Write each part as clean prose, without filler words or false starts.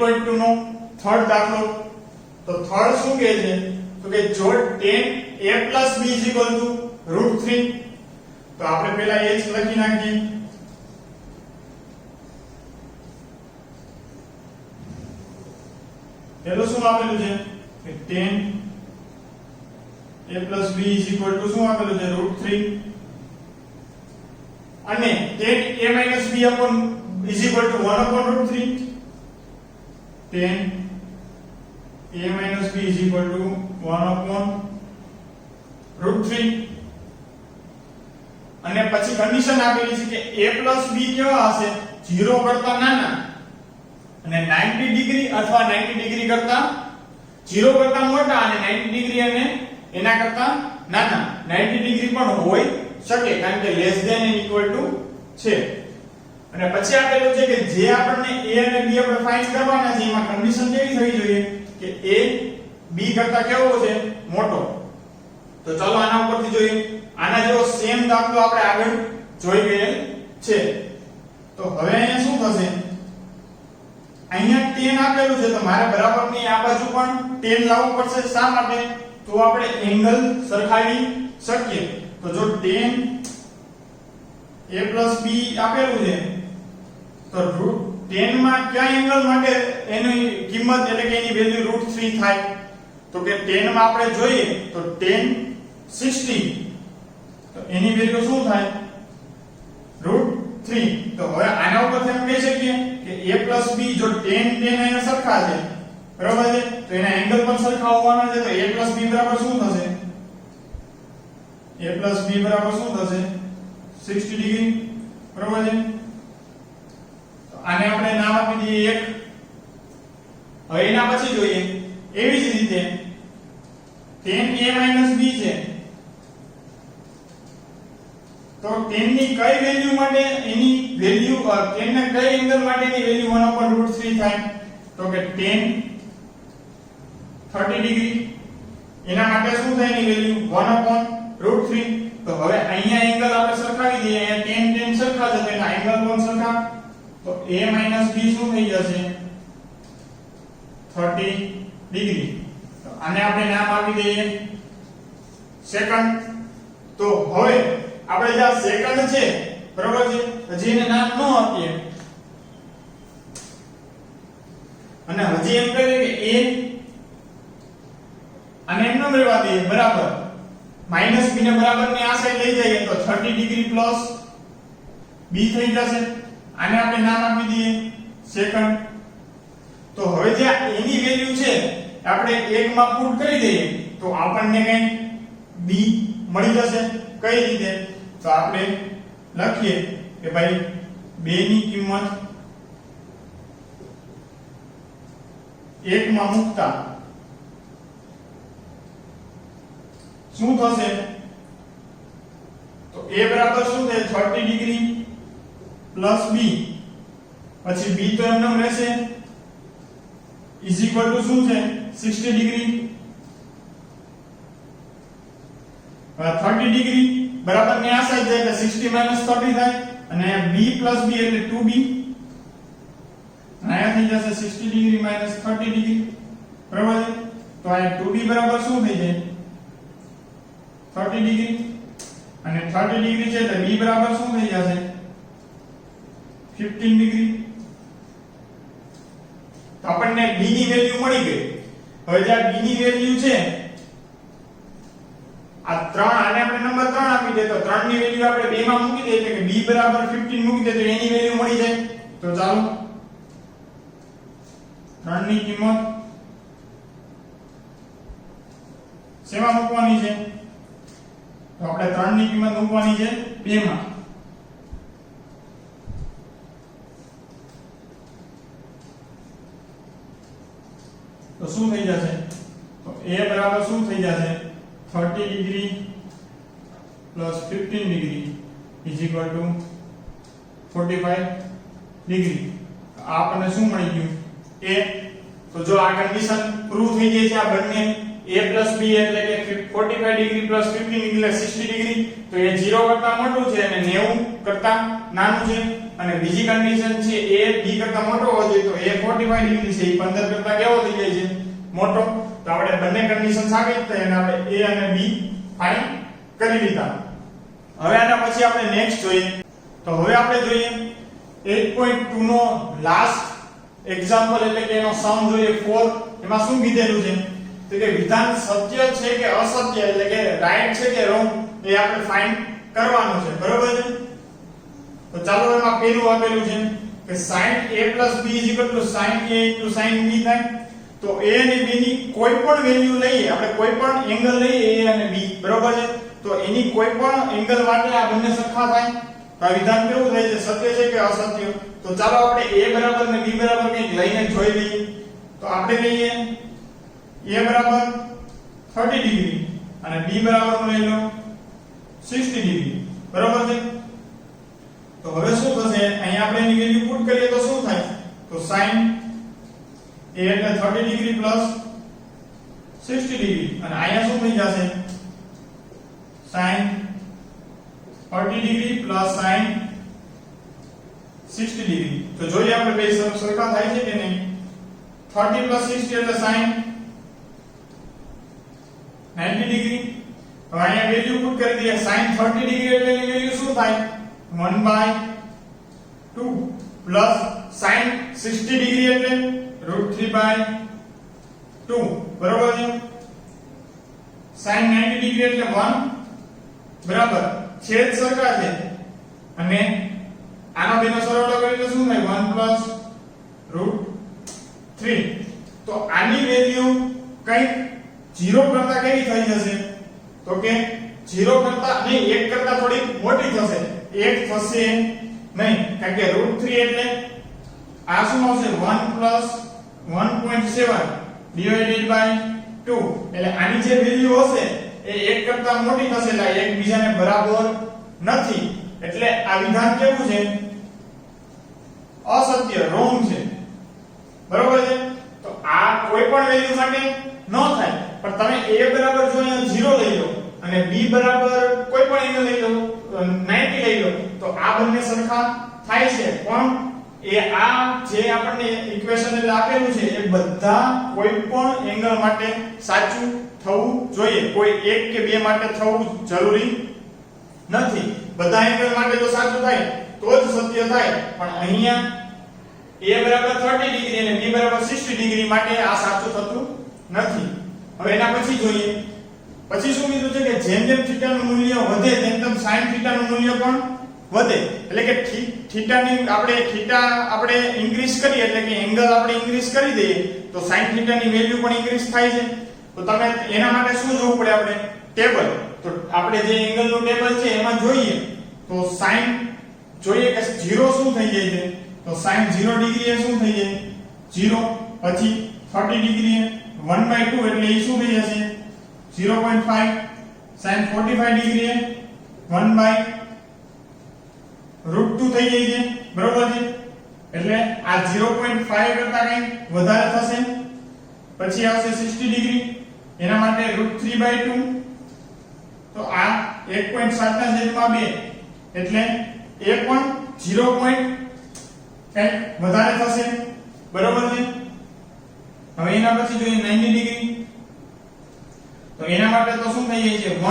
8.2 નો third દાખલો. તો third શું કહે છે તો કે જો tan a + b √3, તો આપણે પહેલા h લખી નાખીએ. પેલું શું આપેલું છે કે tan a + b શું આપેલું છે √3, અને tan a - b = 1/√3. tan a - b = 1/√3. અને પછી કન્ડિશન આપેલી છે કે a + b કેવા હશે 0 કરતા નાના અને 90 ડિગ્રી અથવા 90 ડિગ્રી કરતા 0 કરતા મોટા અને 90 ડિગ્રી અને એના કરતા નાના. 90 ડિગ્રી પણ હોઈ શકે કારણ કે less than and equal to છે. અને પછી આપેલું છે કે જે આપણને a અને b આપણે ફાઇન્ડ કરવાના છે એમાં કન્ડિશન કેવી થવી જોઈએ કે a b કરતા કેવો છે મોટો. તો ચાલો આના ઉપરથી જોઈએ. આના જેવો સેમ દાખલો આપણે આગળ જોઈ ગયેલ છે. તો હવે અહીંયા શું થશે, અહીંયા tan આપેલું છે તો મારે બરાબરની આ બાજુ પણ tan લાવવું પડશે. શા માટે? તો આપણે એંગલ સરખાવી શકીએ. તો જો tan a + b આપેલું છે તો tan માં કયા એંગલ માટે એની કિંમત એટલે કે એની વેલ્યુ √3 થાય. તો કે tan માં આપણે જોઈએ તો tan 60, તો એની વેલ્યુ શું થાય √3. તો હવે આના ઉપરથી આપણે કહી શકીએ કે a + b જો tan એના સરખા છે બરાબર છે તો એના એંગલ પણ સરખા હોવાના છે. તો a + b બરાબર શું થશે, a + b બરાબર શું થશે 60 ડિગ્રી બરાબર છે. તો આને આપણે નામ આપી દઈએ 1. હવે એના પછી જોઈએ એવી જ રીતે tan a - b છે તો tan ની કઈ વેલ્યુ માટે એની વેલ્યુ tan ના કઈ એંગલ માટે એની વેલ્યુ 1/√3 થાય. તો કે tan 30 ડિગ્રી એના માટે શું થાય એની વેલ્યુ 1/√3. તો હવે અહીંયા એંગલ આપણે સરખાવી દઈએ. અહીંયા tan સરખા છે તો એના એંગલ પણ સરખા. તો a - b શું થઈ જશે 30 ડિગ્રી. તો આને આપણે નામ આપી દઈએ સેકન્ડ. તો હવે આપણે જે સેકન્ડ છે બરાબર છે હજી એને નામ ન આપીએ અને હજી એમ કહીએ કે a અને એમ ન રહેવા દઈએ બરાબર -b ને બરાબર ની આ સાઈડ લઈ જઈએ તો 30 ડિગ્રી પ્લસ b થઈ જશે. આને આપણે નામ આપી દઈએ સેકન્ડ. તો હવે જે એની વેલ્યુ છે આપણે 1 માં પુટ કરી દઈએ તો આપણને કઈ b મળી જશે. કઈ રીતે? તો આપણે લખીએ કે ભાઈ 2 ની કિંમત 1 માં મૂકતા શું થશે? તો a બરાબર શું થાય 30 ડિગ્રી પ્લસ b, પછી b તો એમ નામ રહેશે ઇઝ ઇક્વલ ટુ શું છે 60 ડિગ્રી. 30 ડિગ્રી બરાબર ને આ સાઈડ જાય એટલે 60 - 30 થાય અને b + b એટલે 2b. અહીંયા થઈ જશે 60 ડિગ્રી - 30 ડિગ્રી બરાબર છે. તો આ 2b બરાબર શું થઈ જાય 30 ડિગ્રી અને 30 ડિગ્રી છે એટલે b બરાબર શું થઈ જશે 15 ડિગ્રી. તો આપણને b ની વેલ્યુ મળી ગઈ. હવે જે b ની વેલ્યુ છે આ 3 આને આપણે નંબર 3 આપી દે તો 3 ની વેલ્યુ આપણે 2 માં મૂકી દઈએ એટલે કે b બરાબર 15 મૂકી દે તો એની વેલ્યુ મળી જાય. તો ચાલો 3 ની કિંમત શેમાં મૂકવાની છે? તો આપણે 3 ની કિંમત મૂકવાની છે 2 માં. તો શું થઈ જશે? તો a બરાબર શું થઈ જશે 30 degree plus 15 degree is equal to 45 degree. આપણને શું મળી ગયું a. તો જો આ કન્ડિશન પ્રૂવ થઈ ગઈ છે આ બંને a + b એટલે કે 45 ડિગ્રી પ્લસ 15 એટલે 60 ડિગ્રી. તો એ 0 કરતા મોટું છે અને 90 કરતા નાનું છે અને બીજી કન્ડિશન છે a b કરતા મોટો હોવો જોઈએ તો a 45 ડિગ્રી છે એ 15 કરતા કેવો થઈ જાય છે મોટો તો આપણે બંને કન્ડિશન સાબિત થઈ અને આપણે a અને b ફાઇન્ડ કરી લીધા હવે આના પછી આપણે નેક્સ્ટ જોઈએ તો હવે આપણે જોઈએ 8.2 નો લાસ્ટ એક્ઝામ્પલ એટલે કે એનો સમ જોઈએ 4 એમાં શું કીધેલું છે તો કે વિધાન સત્ય છે કે અસત્ય એટલે કે રાઈટ છે કે રોંગ એ આપણે ફાઇન્ડ કરવાનું છે બરોબર છે તો ચાલો એમાં પહેલું આપેલું છે કે sin a b sin a sin b થાય તો a અને b ની કોઈ પણ વેલ્યુ લઈએ આપણે કોઈ પણ એંગલ લઈએ a અને b બરોબર છે તો એની કોઈ પણ એંગલ માટે આ બંને સરખા થાય તો આ વિધાન કેવું થાય છે સત્ય છે કે અસત્ય તો ચાલો આપણે a બરાબર અને b બરાબર કંઈક લઈને જોઈ લઈએ તો આપણે લઈએ a બરાબર 30 ડિગ્રી અને b બરાબર લઈ લો 60 ડિગ્રી બરાબર છે તો હવે શું થશે અહીંયા આપણે એની વેલ્યુ પુટ કરીએ તો શું થાય તો sin a એટલે 30 ડિગ્રી પ્લસ 60 ડિગ્રી અને અહીંયા શું થઈ જશે sin 30 degree plus sin 60 degree તો જોઈએ આપણે બે સરખા થાય છે કે નહીં 30 પ્લસ 60 એટલે sin 90 ડિગ્રી હવે અહીંયા વેલ્યુ પુટ કરી દઈએ sin 30 ડિગ્રી એટલે એની વેલ્યુ શું થાય 1/2 પ્લસ sin 60 ડિગ્રી એટલે √3/2 બરોબર છે sin 90 ડિગ્રી એટલે 1 બરાબર છેદ સરખા છે અને આનો બેનો સરવાળો કરીએ તો શું થાય 1 + √3 તો આની વેલ્યુ કંઈક 0 કરતા કેવી થઈ જશે તો કે 0 કરતા નહીં 1 કરતા થોડી મોટી થશે 1 થશે નહીં કારણ કે √3 એટલે આ શું આવશે 1 + 1.7 ડિવાઇડેડ બાય 2 એટલે આની જે વેલ્યુ હશે એ 1 કરતા મોટી થશે એટલે એકબીજાને બરાબર નથી એટલે આ વિધાન કેવું છે અસત્ય રોંગ છે બરોબર છે તો આ કોઈ પણ વેલ્યુ માટે ન થાય પણ તમે a બરાબર જો અહીંયા 0 લઈ લો અને b બરાબર કોઈ પણ એંગલ લઈ લો 90 લઈ લો તો આ બંને સરખા થાય છે પણ એ આ જે આપણને ઇક્વેશન એટલે આપેલું છે એ બધા કોઈ પણ એંગલ માટે સાચું થવું જોઈએ કોઈ એક કે બે માટે થવું જરૂરી નથી બધા એંગલ માટે જો સાચું થાય તો જ સત્ય થાય પણ અહીંયા a બરાબર 30 ડિગ્રી અને b બરાબર 60 ડિગ્રી માટે આ સાચું થતું નથી હવે એના પછી જોઈએ પછી શું કીધું છે કે જેમ જેમ થીટાનું મૂલ્ય વધે તેમ તેમ sin થીટાનું મૂલ્ય પણ વધે એટલે કે થીટાની આપણે ઇન્ક્રીઝ કરીએ એટલે કે એંગલ આપણે ઇન્ક્રીઝ કરી દઈએ તો sin થીટાની વેલ્યુ પણ ઇન્ક્રીઝ થાય છે તો તમે એના માટે શું જોવું પડે આપણે ટેબલ તો આપણે જે એંગલનું ટેબલ છે એમાં જોઈએ તો sin જોઈએ કે 0 શું થઈ જાય છે તો sin 0 ડિગ્રી એ શું થઈ જાય 0 પછી 30 ડિગ્રી એ 1/2 એટલે એ શું થઈ જશે 0.5 sin 45 ડિગ્રી એ 1/√2 થઈ જાય છે બરોબર છે એટલે આ 0.5 કરતા કંઈ વધારે થશે પછી આવશે 60 ડિગ્રી એના માટે √3/2 તો આ 1.7/2 એટલે એ પણ 0. કંઈક વધારે થશે બરોબર છે હવે એના પછી જોઈએ 90 ડિગ્રી તો એના માટે તો શું થઈ જાય છે 1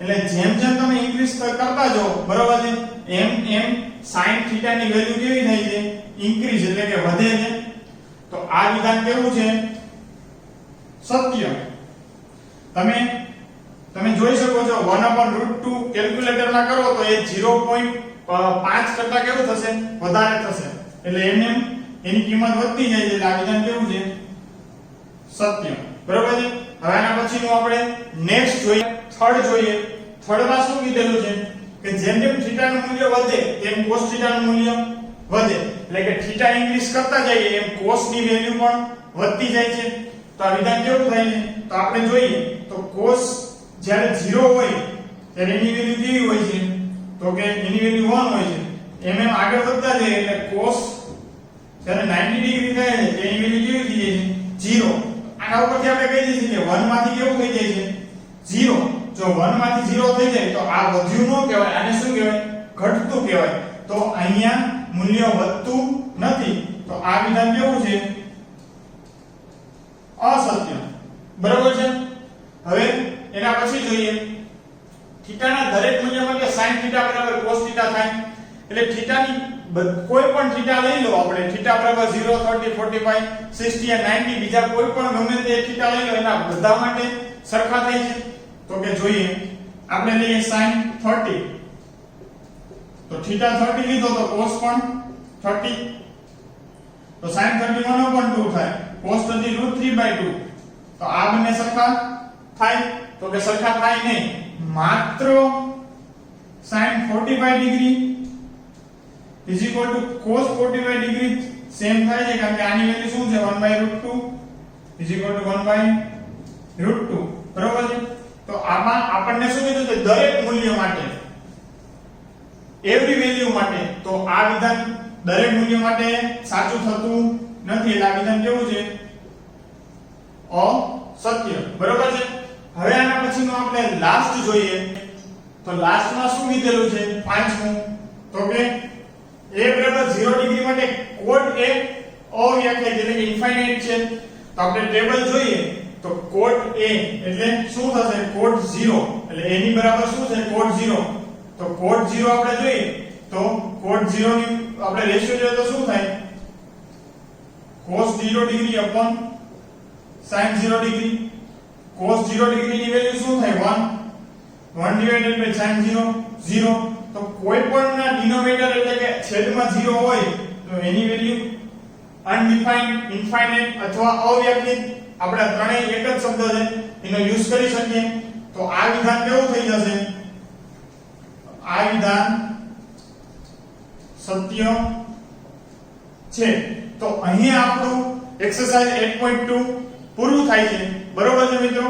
એટલે જેમ જેમ તમે ઇન્ક્રીઝ કરતા જાઓ બરોબર છે એમ એમ sin થીટા ની વેલ્યુ કેવી થાય છે ઇન્ક્રીઝ એટલે કે વધે છે તો આ વિધાન કેવું છે સત્ય તમે જોઈ શકો છો 1/√2 કેલ્ક્યુલેટરમાં કરો તો એ 0.5 કરતા કેવું થશે વધારે થશે એટલે એમ એની કિંમત વધતી જાય છે એટલે આ વિધાન કેવું છે સત્ય બરોબર છે હવે આના પછીનું આપણે નેક્સ્ટ જોઈએ થર્ડમાં શું કીધેલું છે કે જેમ જેમ થીટાનું મૂલ્ય વધે તેમ cos થીટાનું મૂલ્ય વધે એટલે કે થીટા ઇન્ક્રીઝ કરતા જઈએ એમ cos ની વેલ્યુ પણ વધતી જાય છે તો આ વિધાન કેવું થાય છે તો આપણે જોઈએ તો cos જ્યારે 0 હોય ત્યારે એની વેલ્યુ કેવી હોય છે તો કે એની વેલ્યુ 1 હોય છે એમ આગળ વધતા જાય એટલે cos જ્યારે 90 ડિગ્રી થાય છે તેની વેલ્યુ કેવી થઈ જાય છે 0 આના ઉપરથી આપણે કહી દઈએ કે 1 માંથી કેવું થઈ જાય છે 0 જો 1 માંથી 0 થઈ જાય તો આ વધ્યું ન કહેવાય આને શું કહેવાય ઘટતું કહેવાય તો અહીંયા મૂલ્ય વધતું નથી તો આ વિધાન કેવું છે અસત્ય બરાબર છે હવે એના પછી જોઈએ થીટાના દરેક મૂલ્ય માટે sin થીટા બરાબર cos થીટા થાય એટલે થીટાની કોઈ પણ થીટા લઈ લો આપણે થીટા બરાબર 0 30 45 60 અને 90 બીજા કોઈ પણ ગમે તે થીટા લઈ લો એના બધા માટે સરખા થાય છે તો કે જોઈએ આપણે લઈએ sin 30 તો થીટા 30 લીધો તો cos પણ 30 તો sin 30 1/2 થાય cos 30 √3/2 તો આ બંને સરખા થાય તો કે સરખા થાય નહીં માત્ર sin 45 degree is equal to cos 45 degree same થાય છે કારણ કે આની વેલ્યુ શું છે 1/√2 is equal to 1/√2 બરોબર છે તો આમાં આપણને શું કીધું છે દરેક મૂલ્ય માટે એવરી વેલ્યુ માટે તો આ વિધાન દરેક મૂલ્ય માટે સાચું થતું નથી એટલે આ વિધાન કેવું છે અસત્ય બરોબર છે હવે આના પછીનો આપણે લાસ્ટ જોઈએ તો લાસ્ટમાં શું કીધેલું છે પાંચમું તો કે a બરાબર 0 ડિગ્રી માટે cot a અવ્યાખ્યાયિત એટલે કે ઇન્ફાઇનાઇટ છે તો આપણે ટેબલ જોઈએ તો cot a એટલે શું થશે cot 0 એટલે a ની બરાબર શું છે cot 0 તો cot 0 આપણે જોઈએ તો cot 0 ની આપણે રેશિયો જોઈએ તો શું થાય cos 0 degree upon sin 0 degree cos 0 degree ની વેલ્યુ શું થાય 1 divided by sin 0 0 તો કોઈ પણ ના ડિનોમિનેટર એટલે કે છેદમાં 0 હોય તો એની વેલ્યુ અનડિફાઇન્ડ ઇન્ફાઇનાઇટ અથવા અવ્યાખ્યાયિત આપણે ત્રણેય એક જ શબ્દ છે એનો યુઝ કરી શકીએ તો આ વિધાન કેવું થઈ જશે આ વિધાન સત્ય છે તો અહીં આપણું એક્સરસાઇઝ 8.2 પૂરું થાય છે બરોબર છે મિત્રો